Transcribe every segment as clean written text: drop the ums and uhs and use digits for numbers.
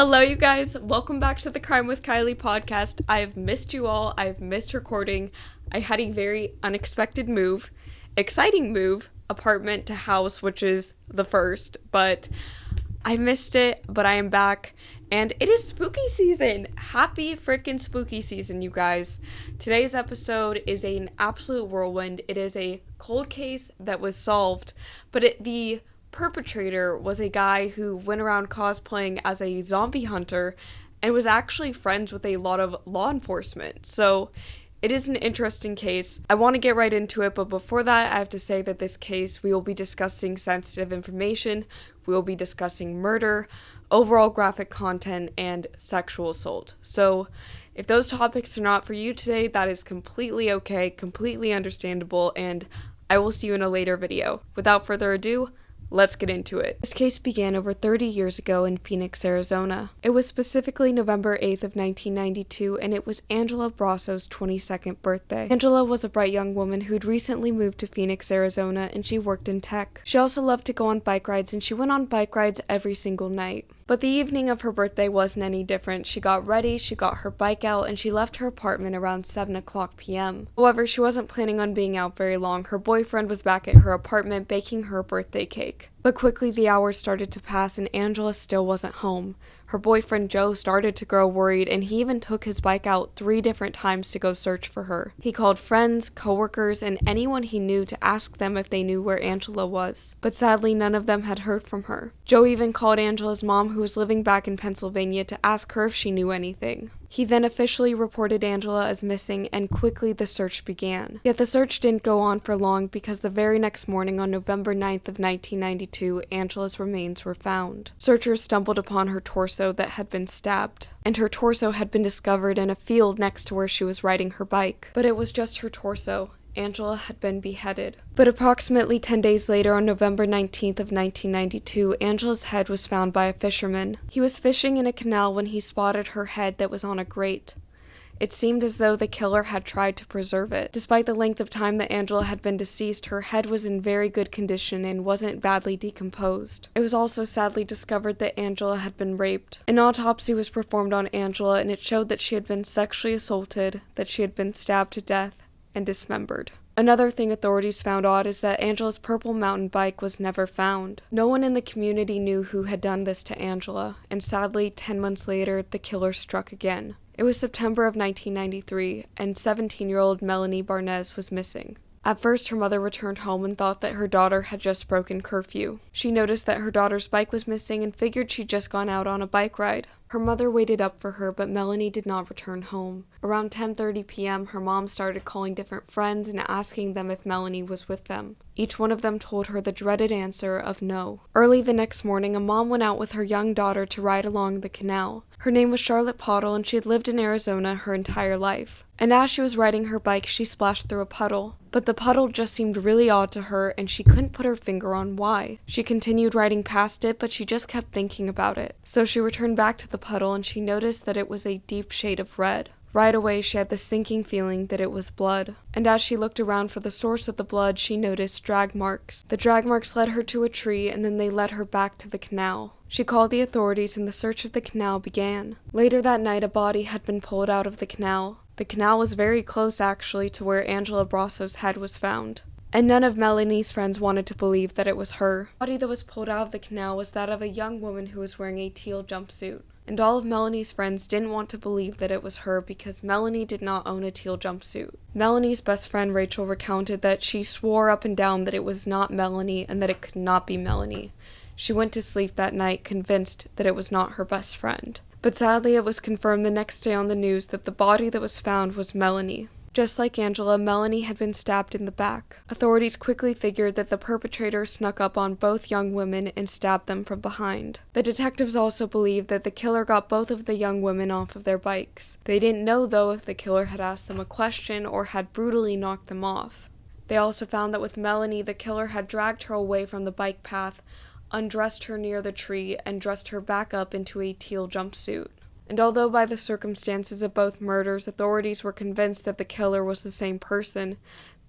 Hello, you guys. Welcome back to the Crime with Kylie podcast. I've missed you all. I've missed recording. I had a very unexpected move, exciting move, apartment to house, which is the first, but I missed it, but I am back, and it is spooky season. Happy freaking spooky season, you guys. Today's episode is an absolute whirlwind. It is a cold case that was solved, but the perpetrator was a guy who went around cosplaying as a zombie hunter and was actually friends with a lot of law enforcement. So it is an interesting case. I want to get right into it, but before that, I have to say that this case, we will be discussing sensitive information, we will be discussing murder, overall graphic content, and sexual assault. So if those topics are not for you today, that is completely okay, completely understandable, and I will see you in a later video. Without further ado, let's get into it. This case began over 30 years ago in Phoenix, Arizona. It was specifically November 8th of 1992, and it was Angela Brasso's 22nd birthday. Angela was a bright young woman who'd recently moved to Phoenix, Arizona, and she worked in tech. She also loved to go on bike rides, and she went on bike rides every single night. But the evening of her birthday wasn't any different. She got ready, she got her bike out, and she left her apartment around 7 o'clock p.m. However, she wasn't planning on being out very long. Her boyfriend was back at her apartment baking her birthday cake. But quickly the hours started to pass and Angela still wasn't home. Her boyfriend Joe started to grow worried, and he even took his bike out 3 different times to go search for her. He called friends, coworkers, and anyone he knew to ask them if they knew where Angela was. But sadly, none of them had heard from her. Joe even called Angela's mom, who was living back in Pennsylvania, to ask her if she knew anything. He then officially reported Angela as missing, and quickly the search began. Yet the search didn't go on for long, because the very next morning on November 9th of 1992, Angela's remains were found. Searchers stumbled upon her torso that had been stabbed, and her torso had been discovered in a field next to where she was riding her bike. But it was just her torso. Angela had been beheaded. But approximately 10 days later, on November 19th of 1992, Angela's head was found by a fisherman. He was fishing in a canal when he spotted her head that was on a grate. It seemed as though the killer had tried to preserve it. Despite the length of time that Angela had been deceased, her head was in very good condition and wasn't badly decomposed. It was also sadly discovered that Angela had been raped. An autopsy was performed on Angela, and it showed that she had been sexually assaulted, that she had been stabbed to death, and dismembered. Another thing authorities found odd is that Angela's purple mountain bike was never found. No one in the community knew who had done this to Angela, and sadly, 10 months later, the killer struck again. It was September of 1993, and 17-year-old Melanie Barnes was missing. At first, her mother returned home and thought that her daughter had just broken curfew. She noticed that her daughter's bike was missing and figured she'd just gone out on a bike ride. Her mother waited up for her, but Melanie did not return home. Around 10:30 p.m., her mom started calling different friends and asking them if Melanie was with them. Each one of them told her the dreaded answer of no. Early the next morning, a mom went out with her young daughter to ride along the canal. Her name was Charlotte Pottle, and she had lived in Arizona her entire life. And as she was riding her bike, she splashed through a puddle. But the puddle just seemed really odd to her, and she couldn't put her finger on why. She continued riding past it, but she just kept thinking about it. So she returned back to the puddle, and she noticed that it was a deep shade of red. Right away, she had the sinking feeling that it was blood. And as she looked around for the source of the blood, she noticed drag marks. The drag marks led her to a tree, and then they led her back to the canal. She called the authorities, and the search of the canal began. Later that night, a body had been pulled out of the canal. The canal was very close, actually, to where Angela Brasso's head was found. And none of Melanie's friends wanted to believe that it was her. The body that was pulled out of the canal was that of a young woman who was wearing a teal jumpsuit. And all of Melanie's friends didn't want to believe that it was her because Melanie did not own a teal jumpsuit. Melanie's best friend Rachel recounted that she swore up and down that it was not Melanie and that it could not be Melanie. She went to sleep that night convinced that it was not her best friend. But sadly, it was confirmed the next day on the news that the body that was found was Melanie. Just like Angela, Melanie had been stabbed in the back. Authorities quickly figured that the perpetrator snuck up on both young women and stabbed them from behind. The detectives also believed that the killer got both of the young women off of their bikes. They didn't know, though, if the killer had asked them a question or had brutally knocked them off. They also found that with Melanie, the killer had dragged her away from the bike path, undressed her near the tree, and dressed her back up into a teal jumpsuit. And although by the circumstances of both murders, authorities were convinced that the killer was the same person,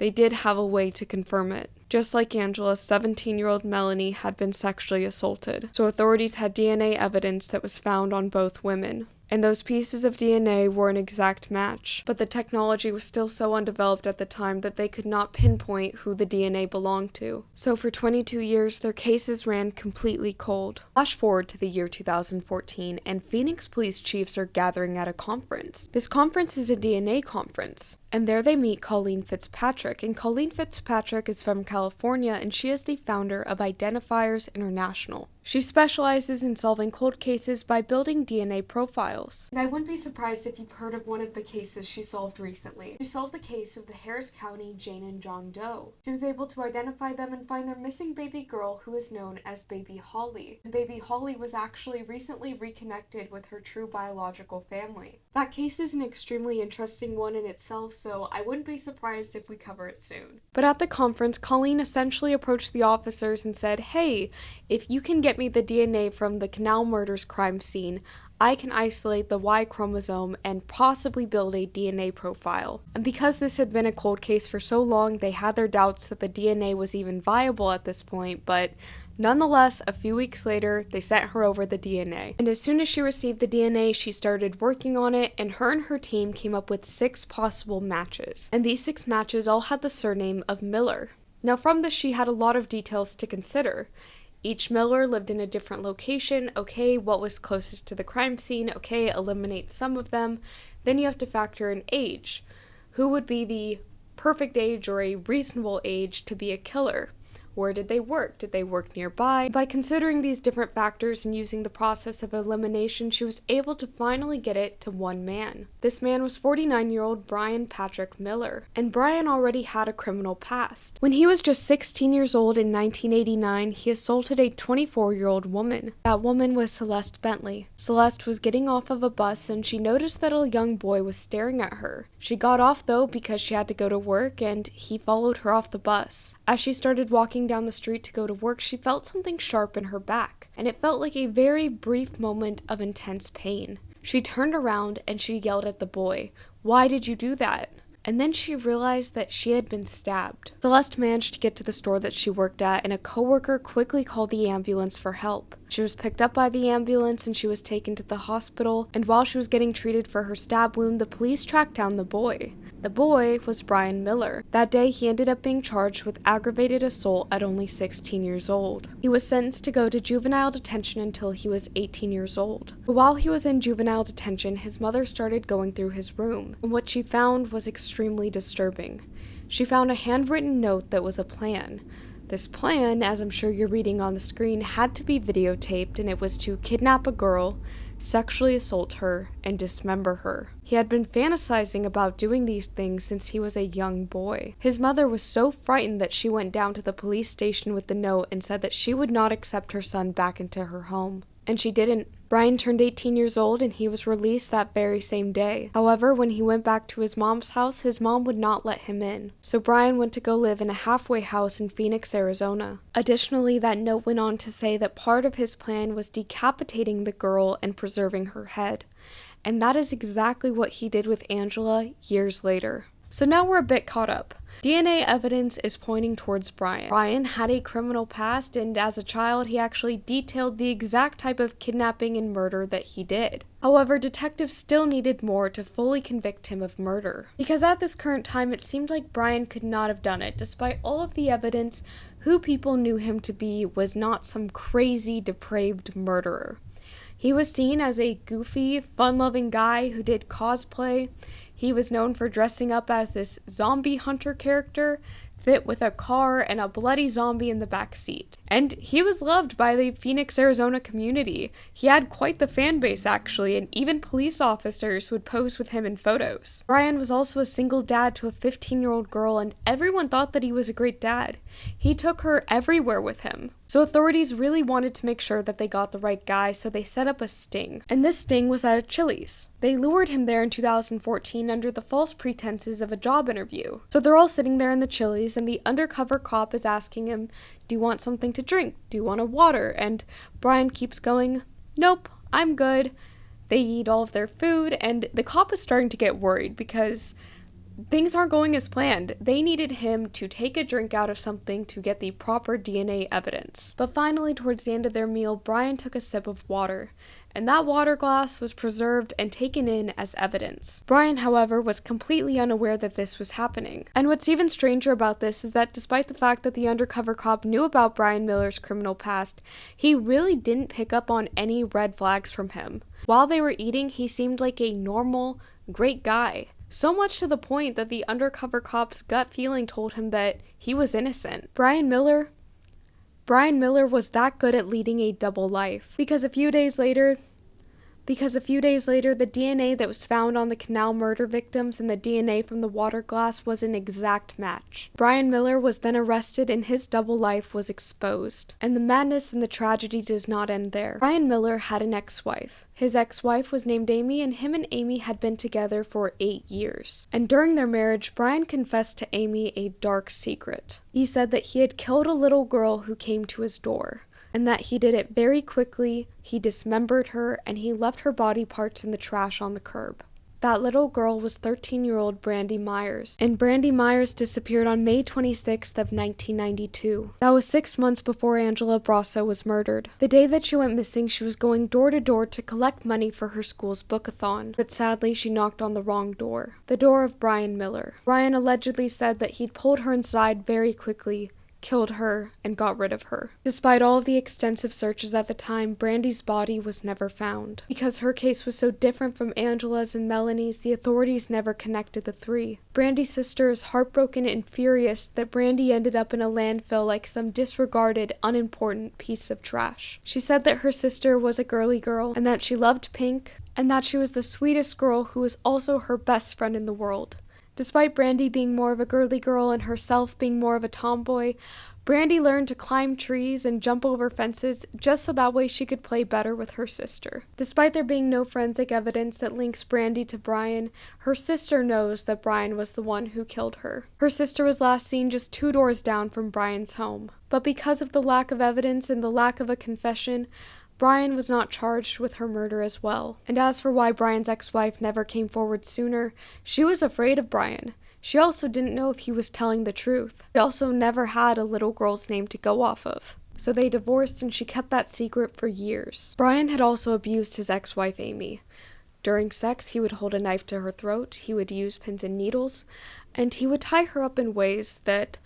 they did have a way to confirm it. Just like Angela, 17-year-old Melanie had been sexually assaulted, so authorities had DNA evidence that was found on both women. And those pieces of DNA were an exact match, but the technology was still so undeveloped at the time that they could not pinpoint who the DNA belonged to. So for 22 years, their cases ran completely cold. Flash forward to the year 2014, and Phoenix police chiefs are gathering at a conference. This conference is a DNA conference, and there they meet Colleen Fitzpatrick, and Colleen Fitzpatrick is from California, and she is the founder of Identifiers International. She specializes in solving cold cases by building DNA profiles. And I wouldn't be surprised if you've heard of one of the cases she solved recently. She solved the case of the Harris County Jane and John Doe. She was able to identify them and find their missing baby girl who is known as Baby Holly. And Baby Holly was actually recently reconnected with her true biological family. That case is an extremely interesting one in itself, so I wouldn't be surprised if we cover it soon. But at the conference, Colleen essentially approached the officers and said, "Hey, if you can get me the DNA from the Canal Murders crime scene, I can isolate the Y chromosome and possibly build a DNA profile." And because this had been a cold case for so long, they had their doubts that the DNA was even viable at this point, but nonetheless, a few weeks later, they sent her over the DNA. And as soon as she received the DNA, she started working on it, and her team came up with 6 possible matches. And these 6 matches all had the surname of Miller. Now from this, she had a lot of details to consider. Each Miller lived in a different location. Okay, what was closest to the crime scene? Okay, eliminate some of them. Then you have to factor in age. Who would be the perfect age or a reasonable age to be a killer? Where did they work? Did they work nearby? By considering these different factors and using the process of elimination, she was able to finally get it to one man. This man was 49-year-old Brian Patrick Miller, and Brian already had a criminal past. When he was just 16 years old in 1989, he assaulted a 24-year-old woman. That woman was Celeste Bentley. Celeste was getting off of a bus and she noticed that a young boy was staring at her. She got off though because she had to go to work, and he followed her off the bus. As she started walking down the street to go to work, she felt something sharp in her back, and it felt like a very brief moment of intense pain. She turned around and she yelled at the boy, "Why did you do that?" And then she realized that she had been stabbed. Celeste managed to get to the store that she worked at, and a coworker quickly called the ambulance for help. She was picked up by the ambulance and she was taken to the hospital, and while she was getting treated for her stab wound, the police tracked down the boy. The boy was Brian Miller. That day, he ended up being charged with aggravated assault at only 16 years old. He was sentenced to go to juvenile detention until he was 18 years old. But while he was in juvenile detention, his mother started going through his room, and what she found was extremely disturbing. She found a handwritten note that was a plan. This plan, as I'm sure you're reading on the screen, had to be videotaped, and it was to kidnap a girl, sexually assault her, and dismember her. He had been fantasizing about doing these things since he was a young boy. His mother was so frightened that she went down to the police station with the note and said that she would not accept her son back into her home. And she didn't. Brian turned 18 years old and he was released that very same day. However, when he went back to his mom's house, his mom would not let him in. So Brian went to go live in a halfway house in Phoenix, Arizona. Additionally, that note went on to say that part of his plan was decapitating the girl and preserving her head. And that is exactly what he did with Angela years later. So now we're a bit caught up. DNA evidence is pointing towards Brian. Brian had a criminal past, and as a child, he actually detailed the exact type of kidnapping and murder that he did. However, detectives still needed more to fully convict him of murder. Because at this current time, it seemed like Brian could not have done it. Despite all of the evidence, who people knew him to be was not some crazy, depraved murderer. He was seen as a goofy, fun-loving guy who did cosplay. He was known for dressing up as this zombie hunter character, fit with a car and a bloody zombie in the back seat. And he was loved by the Phoenix, Arizona community. He had quite the fan base actually, and even police officers would pose with him in photos. Brian was also a single dad to a 15-year-old girl, and everyone thought that he was a great dad. He took her everywhere with him. So authorities really wanted to make sure that they got the right guy, so they set up a sting. And this sting was at a Chili's. They lured him there in 2014 under the false pretenses of a job interview. So they're all sitting there in the Chili's, and the undercover cop is asking him, "Do you want something to drink? Do you want a water?" And Brian keeps going, "Nope, I'm good." They eat all of their food, and the cop is starting to get worried because things aren't going as planned. They needed him to take a drink out of something to get the proper DNA evidence. But finally, towards the end of their meal, Brian took a sip of water, and that water glass was preserved and taken in as evidence. Brian, however, was completely unaware that this was happening. And what's even stranger about this is that despite the fact that the undercover cop knew about Brian Miller's criminal past, he really didn't pick up on any red flags from him. While they were eating, he seemed like a normal, great guy. So much to the point that the undercover cop's gut feeling told him that he was innocent. Brian Miller was that good at leading a double life. Because a few days later, the DNA that was found on the Canal murder victims and the DNA from the water glass was an exact match. Brian Miller was then arrested and his double life was exposed. And the madness and the tragedy does not end there. Brian Miller had an ex-wife. His ex-wife was named Amy, and him and Amy had been together for 8 years. And during their marriage, Brian confessed to Amy a dark secret. He said that he had killed a little girl who came to his door, and that he did it very quickly. He dismembered her, and he left her body parts in the trash on the curb. That little girl was 13-year-old Brandy Myers, and Brandy Myers disappeared on May 26th of 1992. That was 6 months before Angela Brasso was murdered. The day that she went missing, she was going door to door to collect money for her school's bookathon, but sadly she knocked on the wrong door, the door of Brian Miller. Brian allegedly said that he'd pulled her inside very quickly, killed her, and got rid of her. Despite all of the extensive searches at the time, Brandy's body was never found. Because her case was so different from Angela's and Melanie's, the authorities never connected the three. Brandy's sister is heartbroken and furious that Brandy ended up in a landfill like some disregarded, unimportant piece of trash. She said that her sister was a girly girl, and that she loved pink, and that she was the sweetest girl who was also her best friend in the world. Despite Brandy being more of a girly girl and herself being more of a tomboy, Brandy learned to climb trees and jump over fences just so that way she could play better with her sister. Despite there being no forensic evidence that links Brandy to Brian, her sister knows that Brian was the one who killed her. Her sister was last seen just 2 doors down from Brian's home. But because of the lack of evidence and the lack of a confession, Brian was not charged with her murder as well. And as for why Brian's ex-wife never came forward sooner, she was afraid of Brian. She also didn't know if he was telling the truth. She also never had a little girl's name to go off of. So they divorced and she kept that secret for years. Brian had also abused his ex-wife Amy. During sex, he would hold a knife to her throat, he would use pins and needles, and he would tie her up in ways that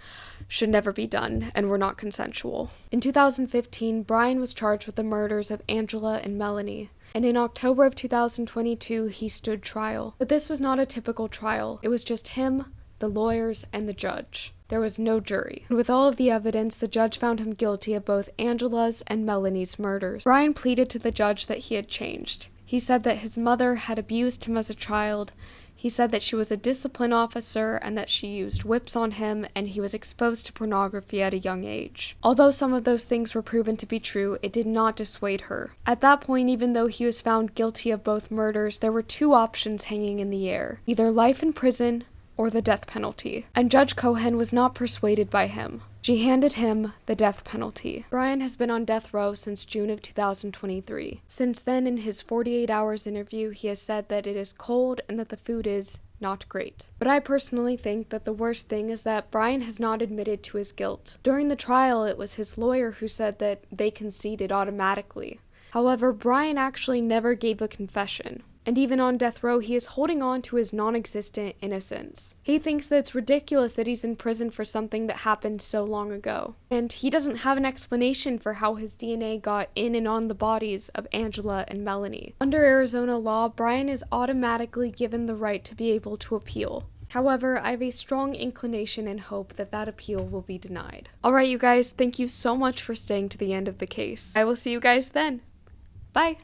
should never be done and were not consensual. In 2015, Brian was charged with the murders of Angela and Melanie, and in October of 2022, he stood trial. But this was not a typical trial. It was just him, the lawyers, and the judge. There was no jury. And with all of the evidence, the judge found him guilty of both Angela's and Melanie's murders. Brian pleaded to the judge that he had changed. He said that his mother had abused him as a child. He said that she was a discipline officer and that she used whips on him, and he was exposed to pornography at a young age. Although some of those things were proven to be true, it did not dissuade her. At that point, even though he was found guilty of both murders, there were 2 options hanging in the air: either life in prison or the death penalty. And Judge Cohen was not persuaded by him. She handed him the death penalty. Brian has been on death row since June of 2023. Since then, in his 48 hours interview, he has said that it is cold and that the food is not great. But I personally think that the worst thing is that Brian has not admitted to his guilt. During the trial, it was his lawyer who said that they conceded automatically. However, Brian actually never gave a confession. And even on death row, he is holding on to his non-existent innocence. He thinks that it's ridiculous that he's in prison for something that happened so long ago. And he doesn't have an explanation for how his DNA got in and on the bodies of Angela and Melanie. Under Arizona law, Brian is automatically given the right to be able to appeal. However, I have a strong inclination and hope that that appeal will be denied. Alright, you guys, thank you so much for staying to the end of the case. I will see you guys then. Bye!